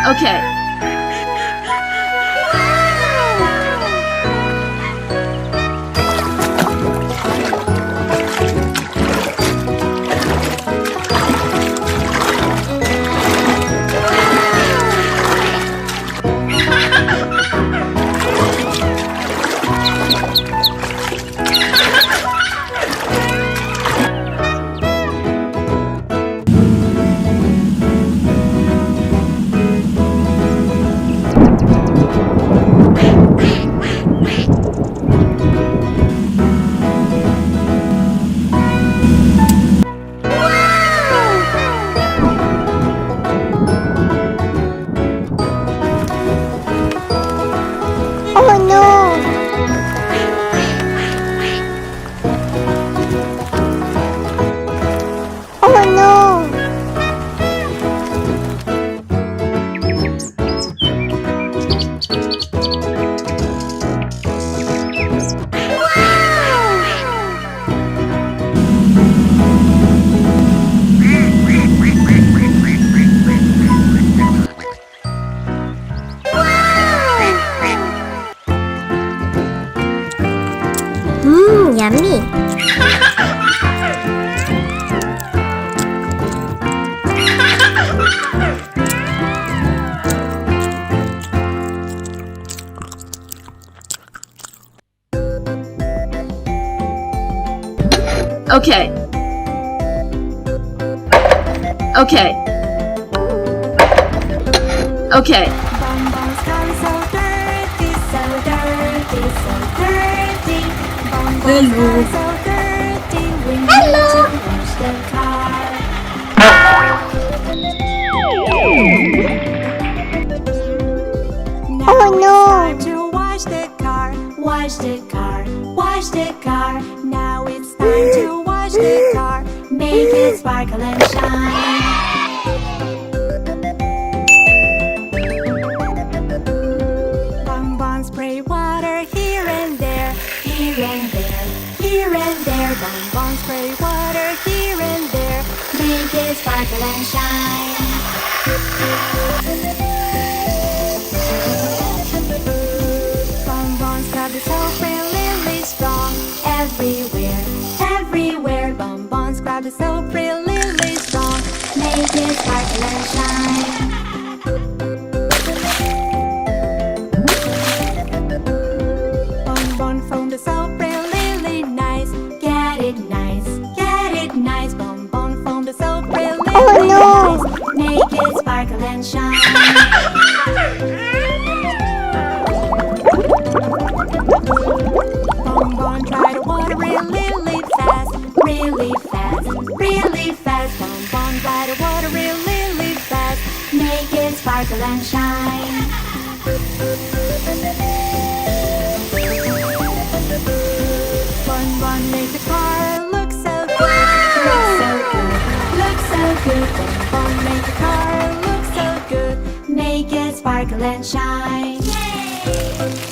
Okay. Oh no! Oh no! Yummy! Okay. Okay. Okay. Bonbons come so dirty, so dirty, so dirty. Bonbons Hello. are so dirty, we need to wash the car. Now Oh, no. it's time to wash the car, wash the car, wash the car. Now it's time to wash the car, make it sparkle and shine. Bonbons spray water here and there, here and there, here and there. Bonbons spray water here and there, make it sparkle and shine. Bonbons got the soap really strong, everywhere, everywhere. Bonbons grab the soap really strong, make it sparkle and shine. Bonbon foam the soap really nice, get it nice, get it nice. Bonbon foam the soap really Oh, no. nice, make it sparkle and shine. Bonbon try to water really fast, really fast, really fast. Bonbon try to water really fast, make it sparkle and shine. Bonbon make the car look so good, look so good, look so good. Bonbon make the car look so good, make it sparkle and shine. Yay!